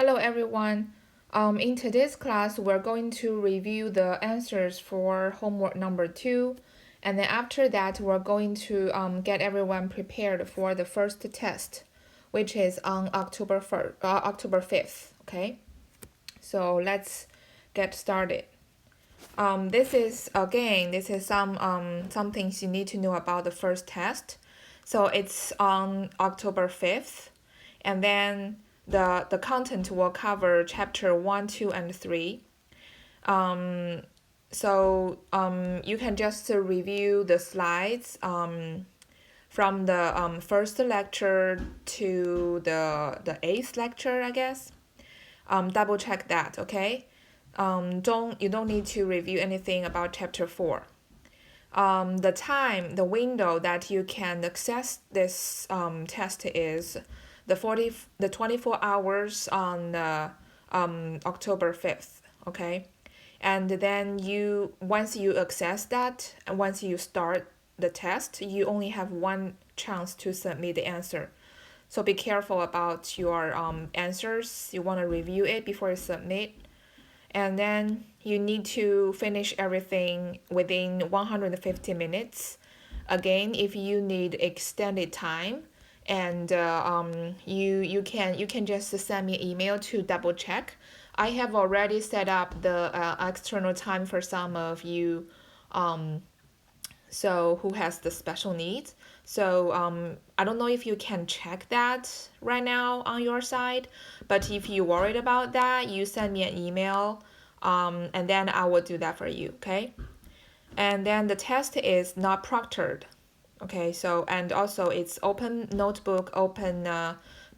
Hello everyone. In today's class, we're going to review the answers for homework number 2, and then after that, we're going to get everyone prepared for the first test, which is on October 5th. Okay, so let's get started. This is some things you need to know about the first test. So it's on October 5th, and then the content will cover chapter 1, 2, and 3. You can just review the slides from the first lecture to the eighth lecture, I guess. Double check that, okay? You don't need to review anything about chapter 4. The window that you can access this test is the 24 hours on October 5th, okay? And then once you access that, and once you start the test, you only have one chance to submit the answer. So be careful about your answers. You want to review it before you submit. And then you need to finish everything within 150 minutes. Again, if you need extended time, and you can just send me an email to double check. I have already set up the external time for some of you, so who has the special needs. So I don't know if you can check that right now on your side, but if you're worried about that, you send me an email, and then I will do that for you, okay? And then the test is not proctored, okay? So, and also it's open notebook, open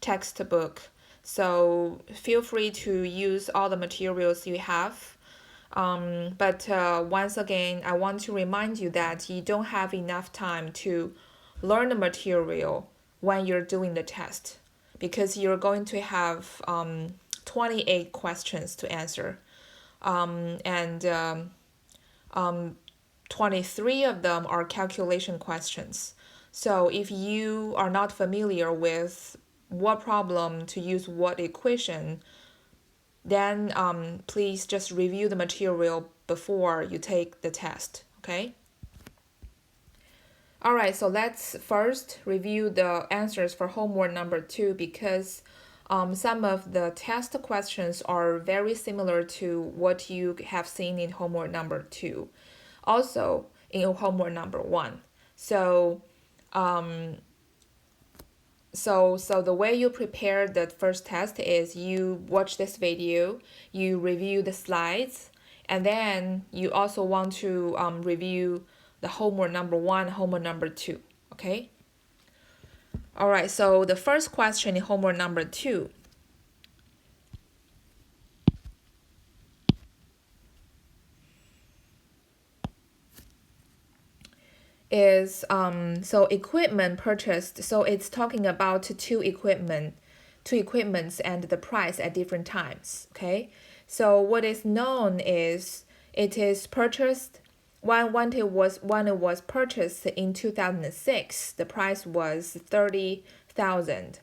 textbook. So feel free to use all the materials you have. But once again, I want to remind you that you don't have enough time to learn the material when you're doing the test, because you're going to have 28 questions to answer. And 23 of them are calculation questions. So if you are not familiar with what problem to use what equation, then please just review the material before you take the test, okay? All right, so let's first review the answers for homework number 2, because some of the test questions are very similar to what you have seen in homework number 2, also in homework number 1. So the way you prepare the first test is you watch this video, you review the slides, and then you also want to review the homework number 1, homework number 2, okay? All right, so the first question in homework number 2 is equipment purchased. So it's talking about two equipments and the price at different times, okay? So what is known is it is purchased when it was purchased in 2006, the price was 30,000.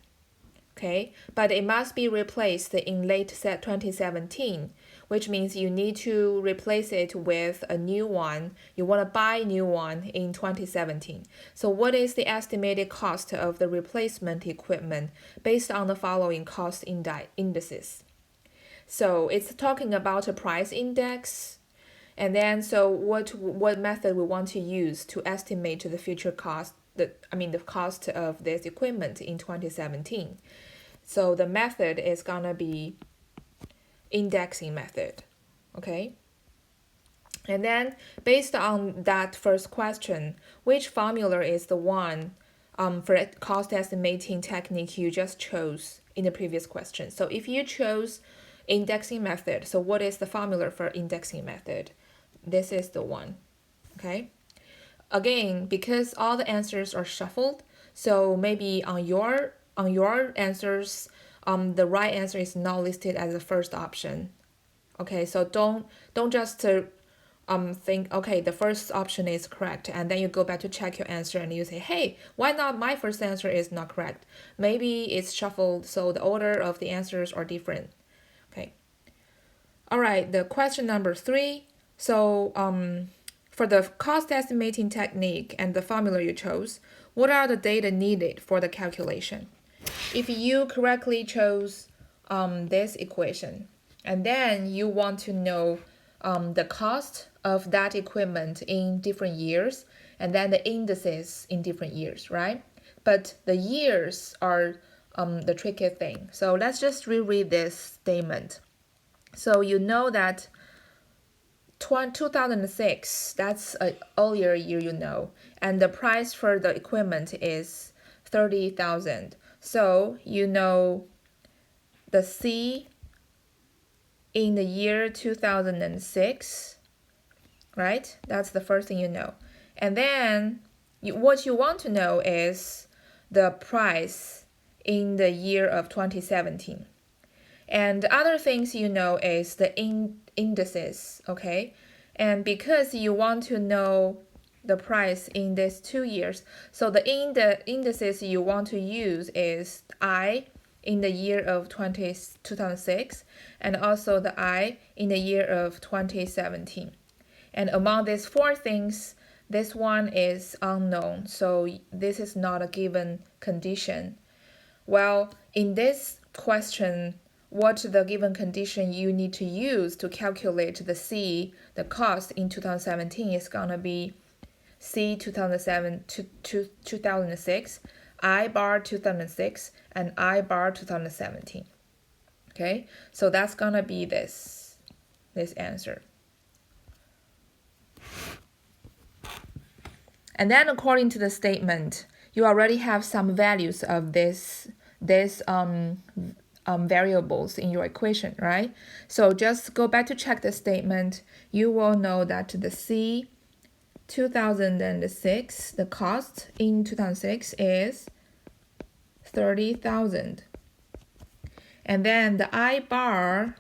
Okay, but it must be replaced in late 2017, which means you need to replace it with a new one. You want to buy a new one in 2017. So what is the estimated cost of the replacement equipment based on the following cost indices? So it's talking about a price index. And then so what method we want to use to estimate the future cost, the cost of this equipment in 2017. So the method is gonna be indexing method, okay? And then based on that first question, which formula is the one for cost estimating technique you just chose in the previous question? So if you chose indexing method, so what is the formula for indexing method? This is the one, okay? Again, because all the answers are shuffled, so maybe on your answers, the right answer is not listed as the first option. Okay, so don't just think, okay, the first option is correct, and then you go back to check your answer and you say, hey, why not my first answer is not correct? Maybe it's shuffled, so the order of the answers are different. Okay. All right, the question number 3. So for the cost estimating technique and the formula you chose, what are the data needed for the calculation? If you correctly chose this equation, and then you want to know the cost of that equipment in different years, and then the indices in different years, right? But the years are the tricky thing. So let's just reread this statement. So you know that 2006, that's an earlier year, you know, and the price for the equipment is 30,000. So you know the C in the year 2006, right? That's the first thing you know. And then what you want to know is the price in the year of 2017. And the other things you know is the indices, okay? And because you want to know the price in these 2 years, so the indices you want to use is I in the year of 2006 and also the I in the year of 2017. And among these 4 things, this one is unknown, so this is not a given condition. Well, in this question, what the given condition you need to use to calculate the C, the cost in 2017 is going to be C 2007 to 2006, I bar 2006, and I bar 2017. Okay, so that's going to be this answer. And then according to the statement, you already have some values of this variables in your equation, right? So just go back to check the statement. You will know that the C 2006, the cost in 2006 is 30,000. And then the I bar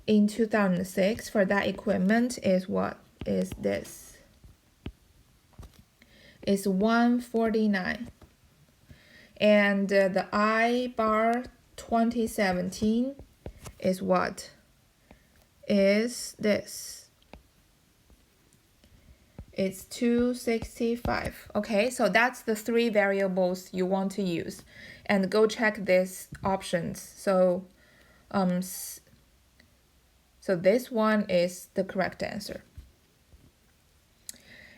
in 2006 for that equipment is what? Is this? Is 149. And the I bar 2017 is what? Is this? It's 265. Okay, so that's the 3 variables you want to use. And go check these options. So this one is the correct answer.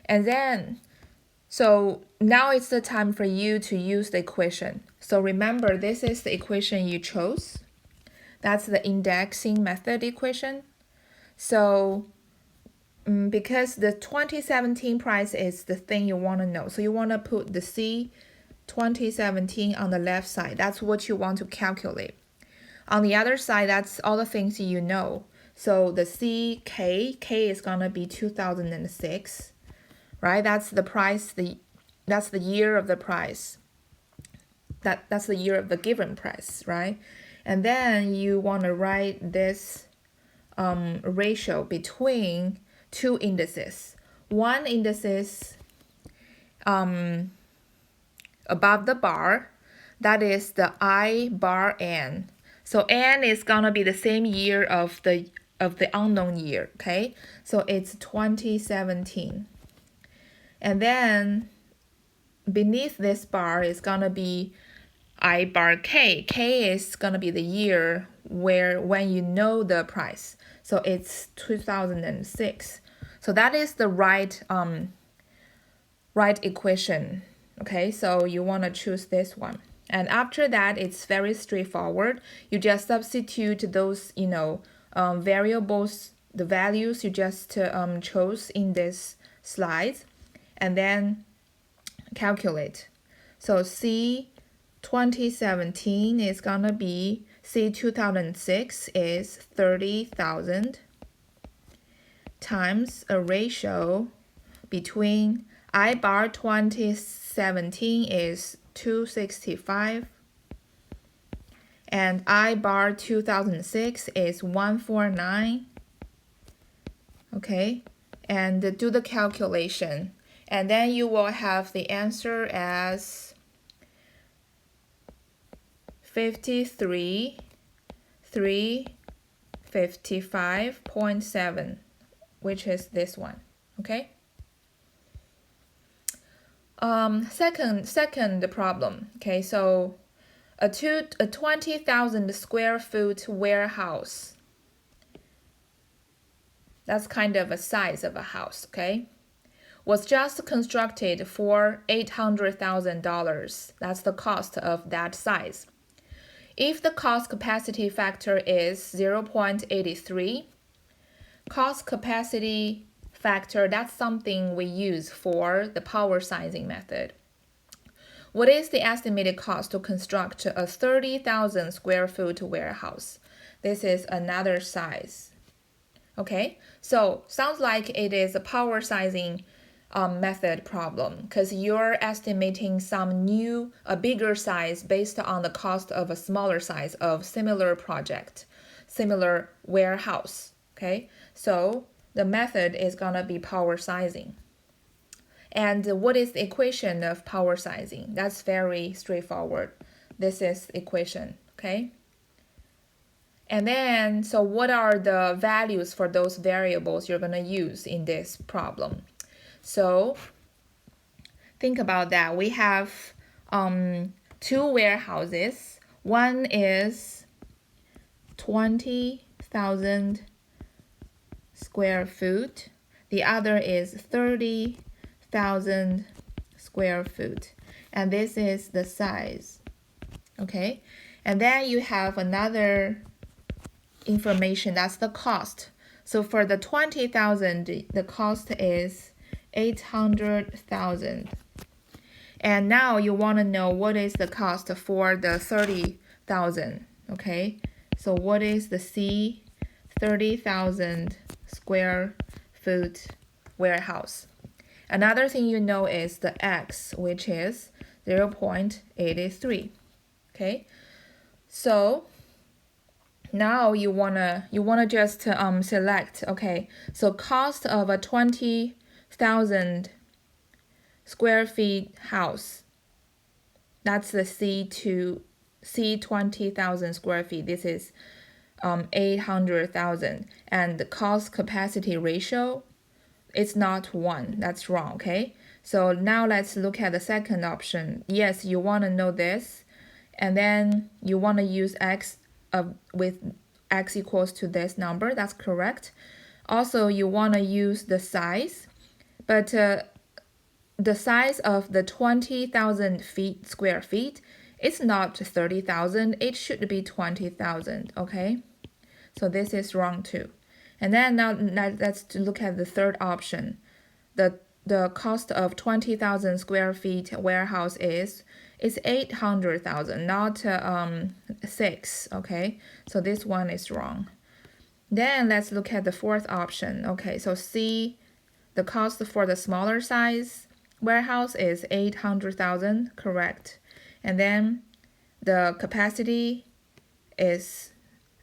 And then so now it's the time for you to use the equation. So remember, this is the equation you chose. That's the indexing method equation. So because the 2017 price is the thing you want to know, so you want to put the C 2017 on the left side. That's what you want to calculate. On the other side, that's all the things you know. So the K is going to be 2006. Right, that's the price. That's the year of the price. That's the year of the given price, right? And then you want to write this ratio between 2 indices. One indices above the bar, that is the I bar n. So n is gonna be the same year of the unknown year. Okay, so it's 2017. And then beneath this bar is going to be I bar K. K is going to be the year when you know the price. So it's 2006. So that is the right equation. Okay, so you want to choose this one. And after that, it's very straightforward. You just substitute those, variables, the values you just chose in this slide, and then calculate. So C 2017 is gonna be C 2006 is 30,000 times a ratio between I bar 2017 is 265 and I bar 2006 is 149. Okay, and do the calculation. And then you will have the answer as 53,3 55.7, which is this one, okay? Second problem, okay, so a 20,000 square foot warehouse, that's kind of a size of a house, okay, was just constructed for $800,000. That's the cost of that size. If the cost capacity factor is 0.83, cost capacity factor, that's something we use for the power sizing method. What is the estimated cost to construct a 30,000 square foot warehouse? This is another size. Okay, so sounds like it is a power sizing method problem because you're estimating a bigger size based on the cost of a smaller size of similar project, similar warehouse. Okay, so the method is gonna be power sizing. And what is the equation of power sizing? That's very straightforward. This is the equation, okay? And then, so what are the values for those variables you're gonna use in this problem? So think about that. We have two warehouses. One is 20,000 square foot. The other is 30,000 square foot. And this is the size. Okay. And then you have another information, that's the cost. So for the 20,000, the cost is 800,000. And now you want to know what is the cost for the 30,000, okay? So what is the C 30,000 square foot warehouse? Another thing you know is the X, which is 0.83, okay? So now you wanna just select, okay, so cost of a 20,000 square feet house, that's the C 20,000 square feet. This is 800,000, and the cost capacity ratio, it's not 1. That's wrong, okay? So now let's look at the second option. Yes, you want to know this, and then you want to use X with X equals to this number. That's correct. Also, you want to use the size, but the size of the 20,000 square feet, it's not 30,000. It should be 20,000, okay? So this is wrong too. And then now let's look at the third option. The cost of 20,000 square feet warehouse is 800,000, not 6, okay? So this one is wrong. Then let's look at the fourth option. Okay, so C, the cost for the smaller size warehouse is 800,000, correct. And then the capacity is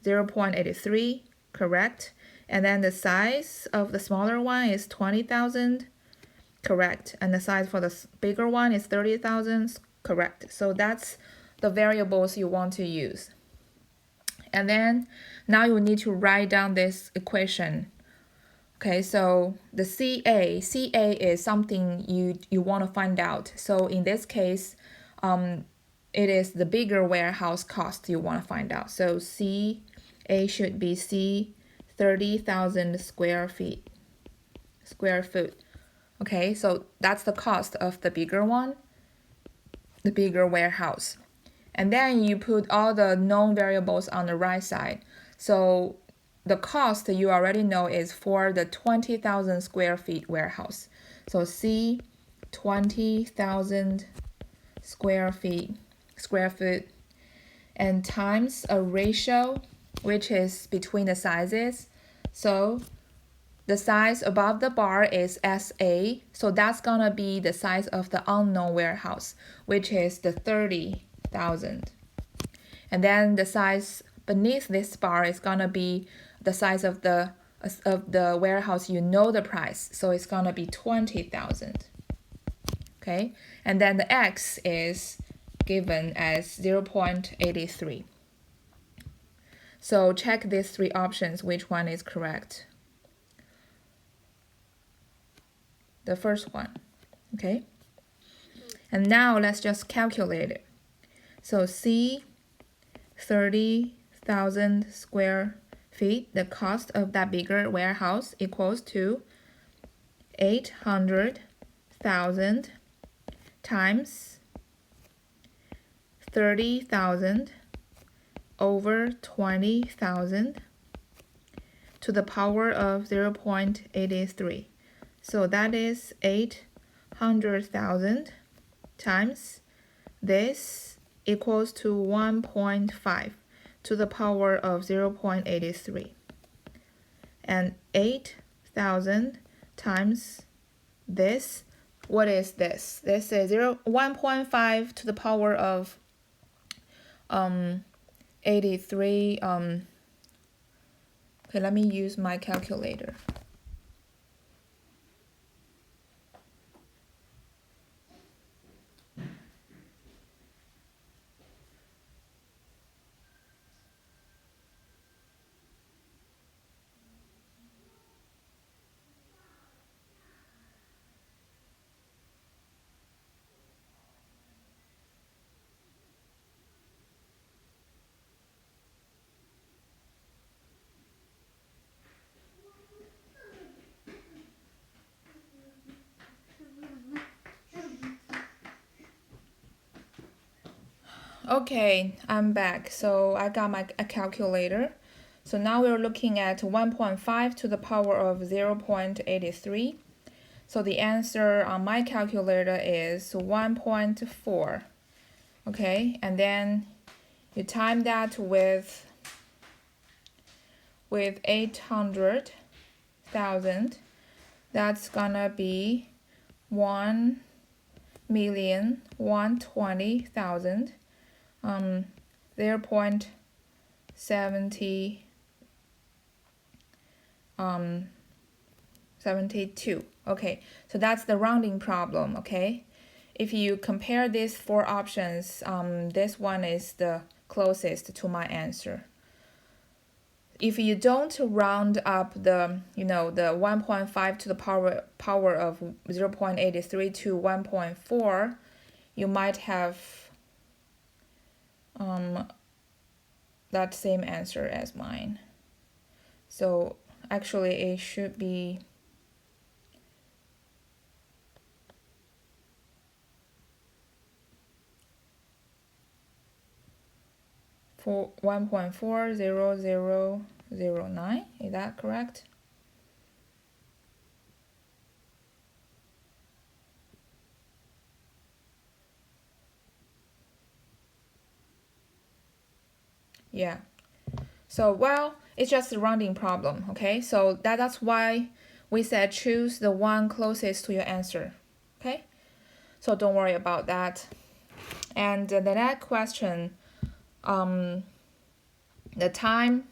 0.83, correct. And then the size of the smaller one is 20,000, correct. And the size for the bigger one is 30,000, correct. So that's the variables you want to use. And then now you need to write down this equation. Okay, so the CA is something you want to find out. So in this case, it is the bigger warehouse cost you want to find out. So CA should be C 30,000 square foot. Okay, so that's the cost of the bigger one, the bigger warehouse. And then you put all the known variables on the right side. So the cost you already know is for the 20,000 square feet warehouse. So C 20,000 square foot, and times a ratio, which is between the sizes. So the size above the bar is SA, so that's gonna be the size of the unknown warehouse, which is the 30,000. And then the size beneath this bar is gonna be the size of the warehouse you know the price, so it's gonna be 20,000. Okay, and then the X is given as 0.83. So check these three options, which one is correct. The first one, okay? And now let's just calculate it. So C, 30,000 square feet, the cost of that bigger warehouse equals to 800,000 times 30,000 over 20,000 to the power of 0.83. So that is 800,000 times this equals to 1.5 to the power of 0.83. And 8,000 times this, what is this? This is 1.5 to the power of 83. Okay, let me use my calculator. Okay, I'm back. So I got my calculator. So now we're looking at 1.5 to the power of 0.83. So the answer on my calculator is 1.4. Okay, and then you time that with 800,000. That's gonna be 1,120,000. 0.70 72. Okay, so that's the rounding problem. Okay, if you compare these four options, this one is the closest to my answer. If you don't round up the the 1.5 to the power of 0.83 to 1.4, you might have that same answer as mine. So actually it should be for 1.40009. Is that correct? Yeah. So, well, it's just a rounding problem, okay? So that's why we said choose the one closest to your answer, okay? So don't worry about that. And the next question, the time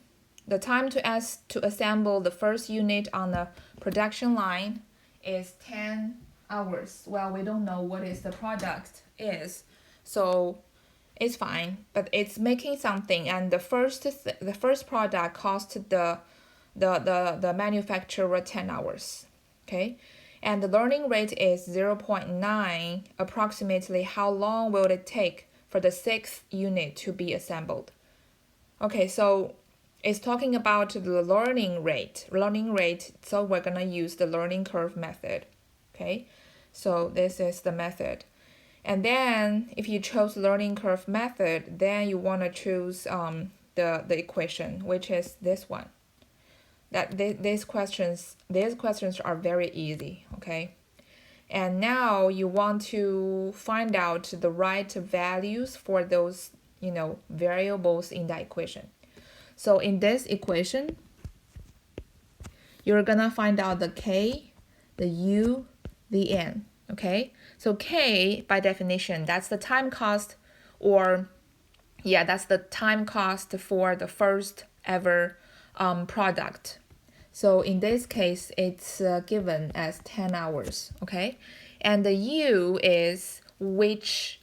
to assemble the first unit on the production line is 10 hours. Well, we don't know what is the product is, so it's fine, but it's making something, and the first product cost the manufacturer 10 hours, okay? And the learning rate is 0.9. Approximately how long will it take for the sixth unit to be assembled? Okay, so it's talking about the learning rate, so we're gonna use the learning curve method, okay? So this is the method. And then if you chose learning curve method, then you want to choose the equation, which is this one. These questions are very easy, okay? And now you want to find out the right values for those, variables in that equation. So in this equation, you're gonna find out the k, the u, the n. Okay, so k by definition, that's the time cost, that's the time cost for the first ever product. So in this case, it's given as 10 hours. Okay, and the u is which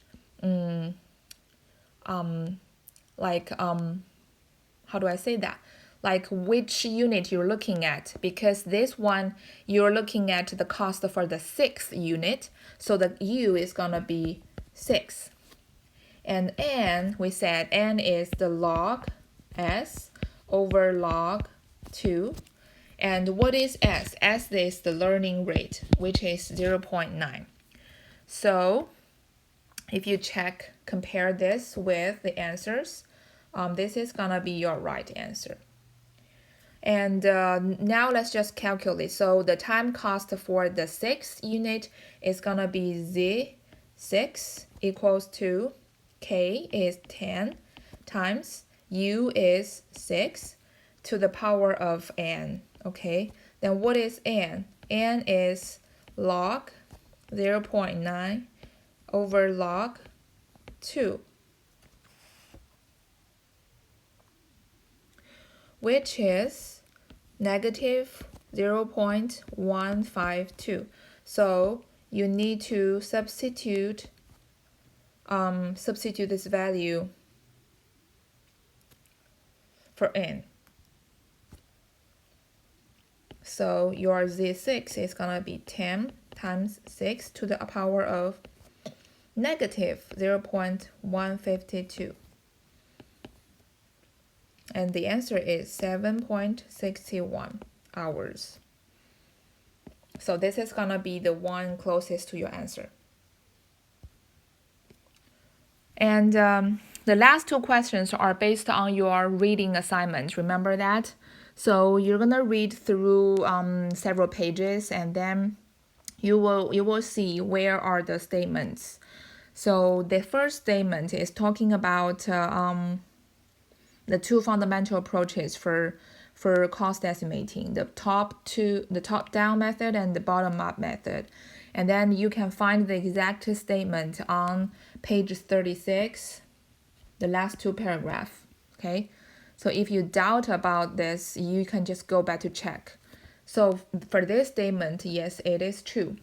how do I say that? Like which unit you're looking at, because this one you're looking at the cost for the 6th unit, so the U is gonna be 6. And N, we said N is the log S over log 2. And what is S? S is the learning rate, which is 0.9. So if you compare this with the answers, this is gonna be your right answer. And now let's just calculate. So the time cost for the 6th unit is gonna be Z6 equals to K is 10 times U is 6 to the power of N. Okay, then what is N? N is log 0.9 over log 2, which is negative 0.152. So you need to substitute this value for N. So your Z6 is gonna be 10 times 6 to the power of negative 0.152. And the answer is 7.61 hours. So this is gonna be the one closest to your answer. And the last 2 questions are based on your reading assignment. Remember that? So you're gonna read through several pages, and then you will see where are the statements. So the first statement is talking about the 2 fundamental approaches for cost estimating, the top-down method and the bottom-up method. And then you can find the exact statement on page 36, the last 2 paragraphs. Okay, so if you doubt about this, you can just go back to check. So for this statement, yes, it is true.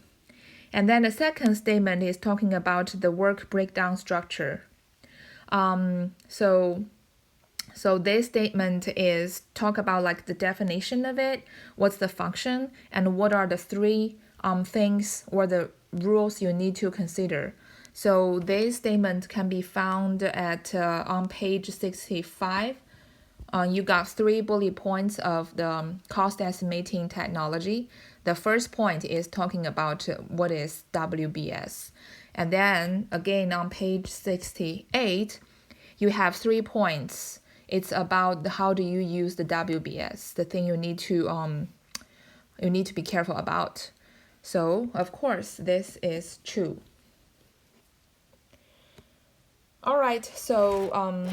And then the second statement is talking about the work breakdown structure. So this statement is talk about like the definition of it, what's the function, and what are the 3 things or the rules you need to consider. So this statement can be found at on page 65. You got 3 bullet points of the cost estimating technology. The first point is talking about what is WBS. And then again on page 68, you have 3 points. It's about how do you use the WBS, the thing you need to be careful about. So of course this is true. All right, so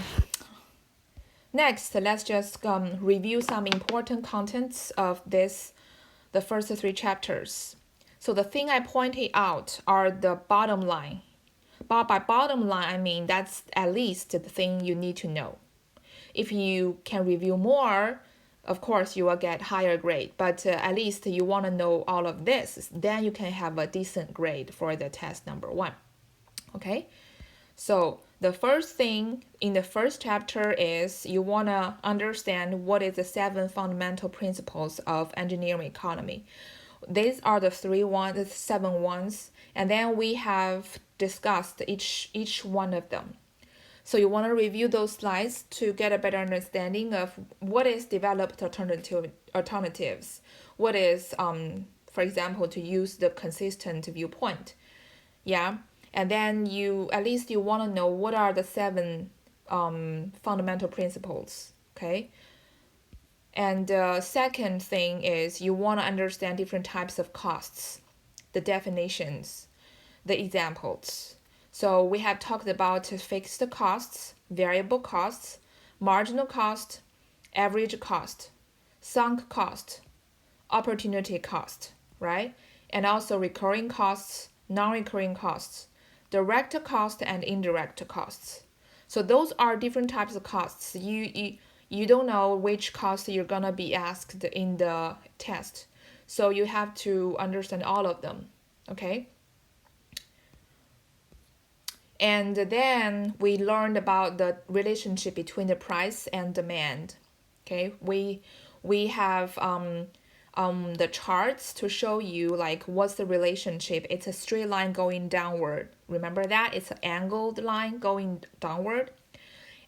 next let's just review some important contents of the first 3 chapters. So the thing I pointed out are the bottom line. But by bottom line, I mean that's at least the thing you need to know. If you can review more, of course you will get higher grade, but at least you want to know all of this, then you can have a decent grade for the test number 1. Okay, so the first thing in the first chapter is you want to understand what is the 7 fundamental principles of engineering economy. These are the 7 ones, and then we have discussed each one of them. So you want to review those slides to get a better understanding of what is developed alternatives, what is, for example, to use the consistent viewpoint. Yeah, and then you want to know what are the 7 fundamental principles. Okay. And the second thing is you want to understand different types of costs, the definitions, the examples. So we have talked about fixed costs, variable costs, marginal cost, average cost, sunk cost, opportunity cost, right? And also recurring costs, non-recurring costs, direct cost and indirect costs. So those are different types of costs. You don't know which cost you're gonna be asked in the test. So you have to understand all of them, okay? And then we learned about the relationship between the price and demand. Okay, we have the charts to show you like what's the relationship. It's a straight line going downward. Remember that? It's an angled line going downward.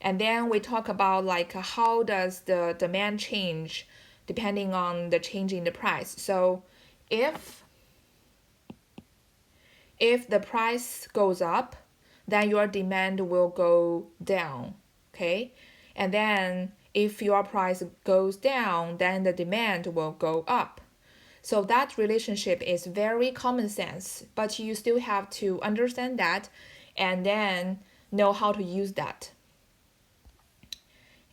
And then we talk about like how does the demand change depending on the change in the price. So if the price goes up, then your demand will go down, okay? And then if your price goes down, then the demand will go up. So that relationship is very common sense, but you still have to understand that and then know how to use that.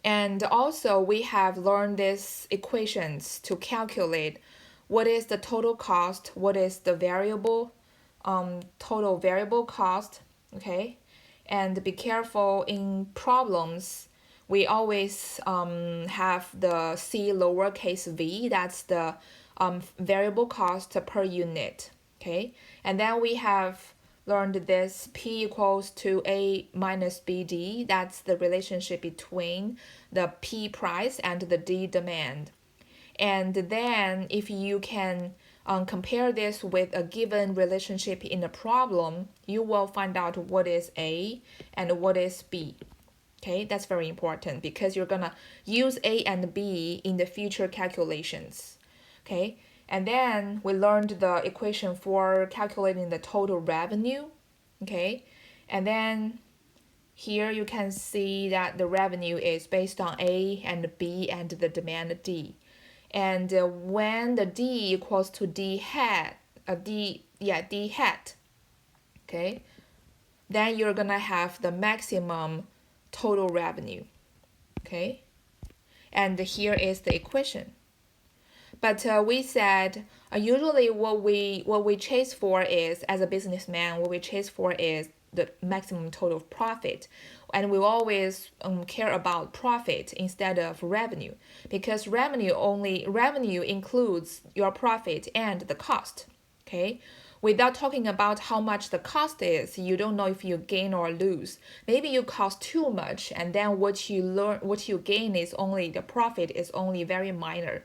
And also we have learned these equations to calculate what is the total cost, what is the total variable cost, okay? And be careful in problems. We always have the C lowercase v, that's the variable cost per unit, okay? And then we have learned this P equals to A minus BD, that's the relationship between the P price and the D demand. And then if you can compare this with a given relationship in a problem, you will find out what is A and what is B. Okay, that's very important because you're gonna use A and B in the future calculations. Okay, and then we learned the equation for calculating the total revenue. Okay, and then here you can see that the revenue is based on A and B and the demand D. And when the D equals to D hat, D hat, okay, then you're gonna have the maximum total revenue, okay? And here is the equation. But we said usually what we chase for is, as a businessman, what we chase for is the maximum total profit, and we always care about profit instead of revenue, because revenue includes your profit and the cost, okay? Without talking about how much the cost is, you don't know if you gain or lose. Maybe you cost too much, and then what you gain is only the profit is only very minor.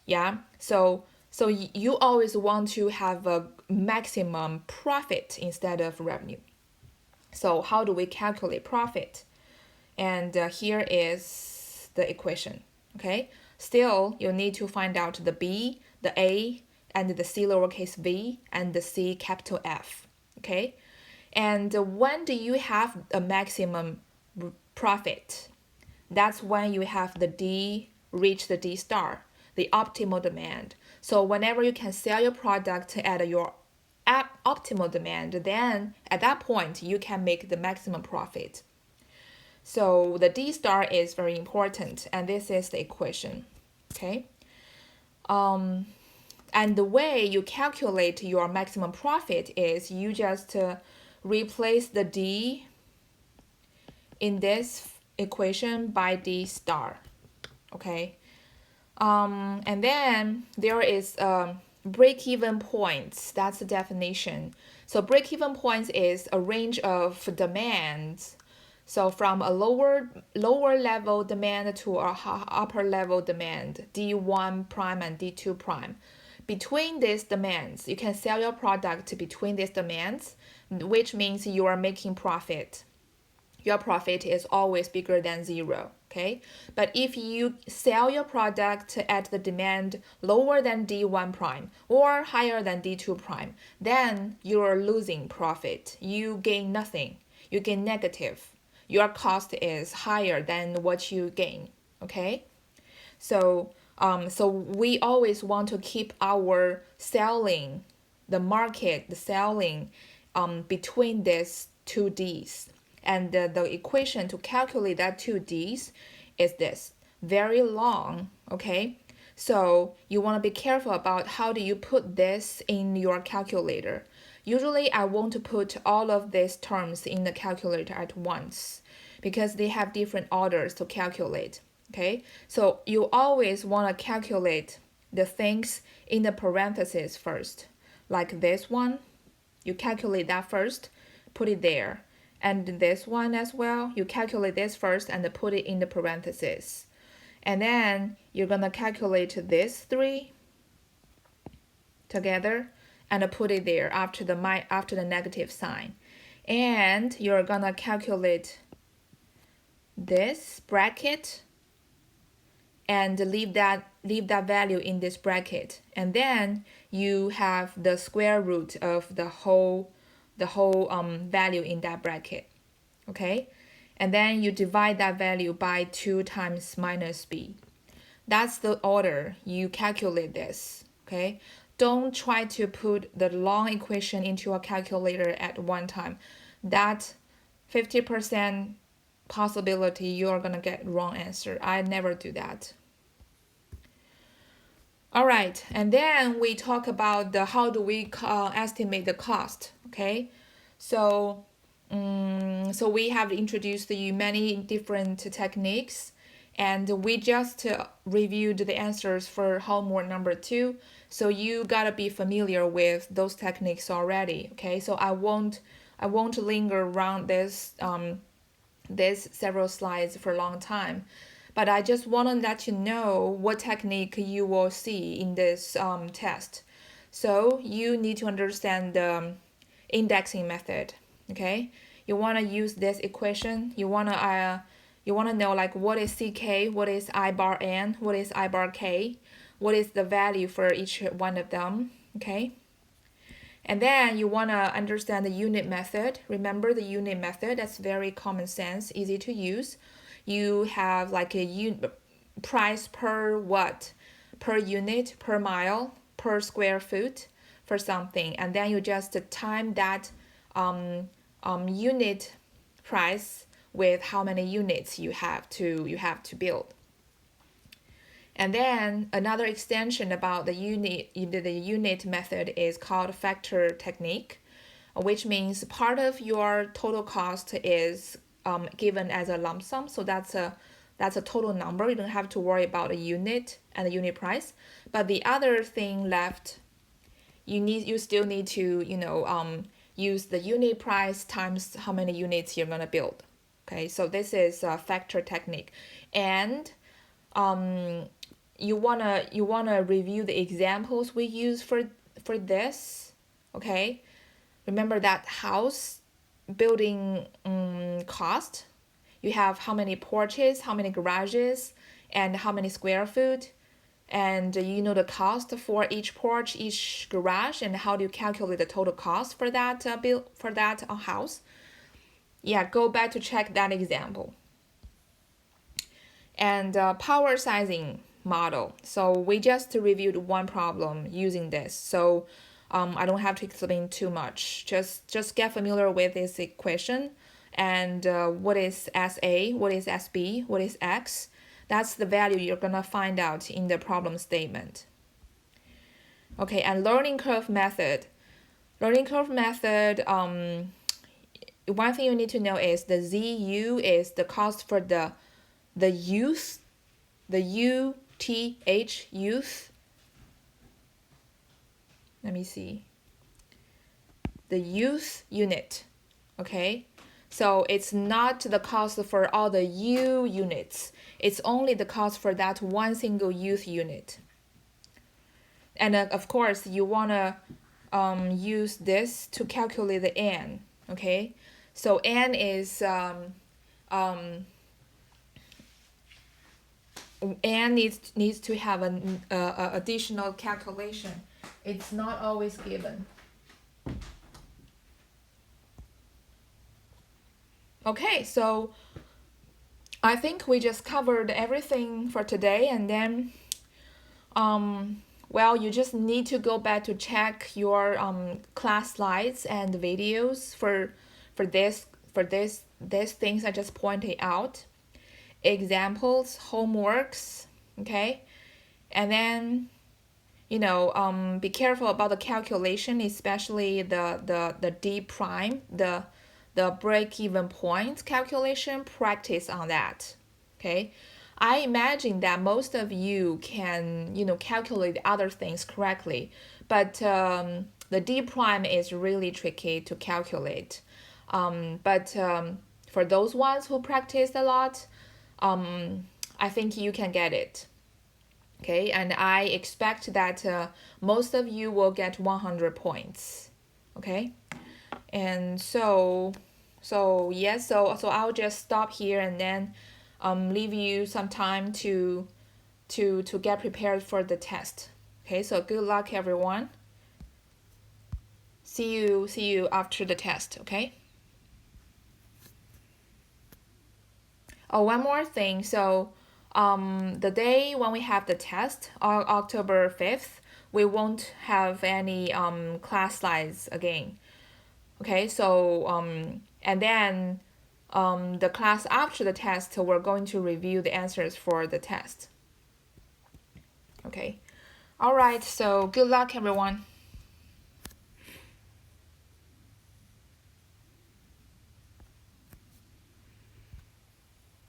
Yeah, so you always want to have a maximum profit instead of revenue. So how do we calculate profit? And here is the equation, okay? Still, you need to find out the B, the A, and the C lowercase v, and the C capital F, okay? And when do you have a maximum profit? That's when you have the D reach the D star, the optimal demand. So whenever you can sell your product at your optimal demand, then at that point you can make the maximum profit. So the D star is very important, and this is the equation, okay? And the way you calculate your maximum profit is you just replace the D in this equation by D star, okay? And then there is break-even points. That's the definition. So break-even points is a range of demands. So from a lower level demand to a upper level demand, D1 prime and D2 prime. Between these demands, you can sell your product between these demands, which means you are making profit. Your profit is always bigger than zero, okay? But if you sell your product at the demand lower than D1 prime or higher than D2 prime, then you're losing profit. You gain nothing. You gain negative. Your cost is higher than what you gain, okay? So we always want to keep our selling, the market, the selling between these two Ds. And the equation to calculate that two Ds is this, very long, okay? So you want to be careful about how do you put this in your calculator. Usually I won't put all of these terms in the calculator at once because they have different orders to calculate, okay? So you always want to calculate the things in the parentheses first. Like this one, you calculate that first, put it there. And this one as well, you calculate this first and put it in the parentheses. And then you're gonna calculate this 3 together and put it there after the negative sign. And you're gonna calculate this bracket and leave that value in this bracket. And then you have the square root of the whole value in that bracket. Okay? And then you divide that value by 2 times minus b. That's the order you calculate this. Okay? Don't try to put the long equation into a calculator at one time. That 50% possibility you're gonna get wrong answer. I never do that. All right, and then we talk about how do we estimate the cost. Okay, so so we have introduced you many different techniques, and we just reviewed the answers for homework number 2. So you gotta be familiar with those techniques already. Okay, so I won't linger around this several slides for a long time, but I just want to let you know what technique you will see in this test. So you need to understand the indexing method. Okay, you want to use this equation. You want to know like what is ck, what is I bar n, what is I bar k, what is the value for each one of them. Okay. And then you want to understand the unit method. Remember the unit method, that's very common sense, easy to use. You have like a price per what? Per unit, per mile, per square foot for something. And then you just time that unit price with how many units you have to build. And then another extension about the unit method is called factor technique, which means part of your total cost is given as a lump sum. So that's a total number. You don't have to worry about a unit and the unit price. But the other thing left, you still need to use the unit price times how many units you're gonna build. Okay, so this is a factor technique, and you wanna review the examples we use for this. Okay, remember that house building cost. You have how many porches, how many garages, and how many square foot, and you know the cost for each porch, each garage, and how do you calculate the total cost for that house. Yeah, go back to check that example. And power sizing model. So we just reviewed one problem using this. So I don't have to explain too much. Just get familiar with this equation and what is SA, what is SB, what is X. That's the value you're gonna find out in the problem statement. Okay, and learning curve method. Learning curve method, one thing you need to know is the ZU is the cost for the youth, the UTH, youth. Let me see. The youth unit, okay? So it's not the cost for all the U units. It's only the cost for that one single youth unit. And of course, you want to use this to calculate the N, okay? So N is N needs to have an additional calculation. It's not always given. Okay, so I think we just covered everything for today, and then well, you just need to go back to check your class slides and videos for these things I just pointed out. Examples, homeworks, okay? And then be careful about the calculation, especially the D prime, the break-even point calculation. Practice on that, okay? I imagine that most of you can calculate other things correctly, but the D prime is really tricky to calculate. But for those ones who practice a lot, I think you can get it. Okay, and I expect that most of you will get 100 points. Okay, and so yes, so I'll just stop here and then leave you some time to get prepared for the test. Okay, so good luck everyone. See you after the test. Okay. Oh, one more thing. So, the day when we have the test, October 5th, we won't have any class slides again. Okay, so and then the class after the test, we're going to review the answers for the test. Okay. All right. So good luck, everyone.